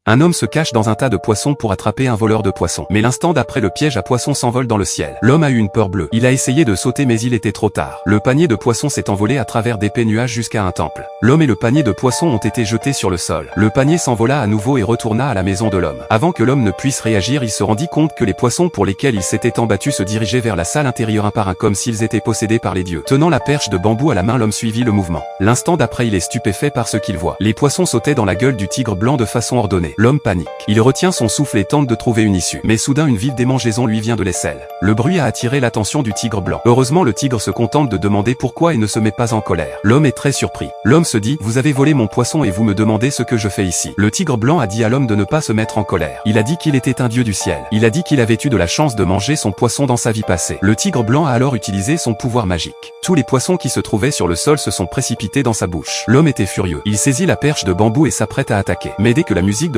Un homme se cache dans un tas de poissons pour attraper un voleur de poissons. Mais l'instant d'après, le piège à poissons s'envole dans le ciel. L'homme a eu une peur bleue. Il a essayé de sauter mais il était trop tard. Le panier de poissons s'est envolé à travers d'épais nuages jusqu'à un temple. L'homme et le panier de poissons ont été jetés sur le sol. Le panier s'envola à nouveau et retourna à la maison de l'homme. Avant que l'homme ne puisse réagir, il se rendit compte que les poissons pour lesquels il s'était tant battu se dirigeaient vers la salle intérieure un par un comme s'ils étaient possédés par les dieux. Tenant la perche de bambou à la main, l'homme suivit le mouvement. L'instant d'après, il est stupéfait par ce qu'il voit. Les poissons sautaient dans la gueule du tigre blanc de façon ordonnée. L'homme panique. Il retient son souffle et tente de trouver une issue. Mais soudain une vive démangeaison lui vient de l'aisselle. Le bruit a attiré l'attention du tigre blanc. Heureusement, le tigre se contente de demander pourquoi et ne se met pas en colère. L'homme est très surpris. L'homme se dit: vous avez volé mon poisson et vous me demandez ce que je fais ici. Le tigre blanc a dit à l'homme de ne pas se mettre en colère. Il a dit qu'il était un dieu du ciel. Il a dit qu'il avait eu de la chance de manger son poisson dans sa vie passée. Le tigre blanc a alors utilisé son pouvoir magique. Tous les poissons qui se trouvaient sur le sol se sont précipités dans sa bouche. L'homme était furieux. Il saisit la perche de bambou et s'apprête à attaquer. Mais dès que la musique de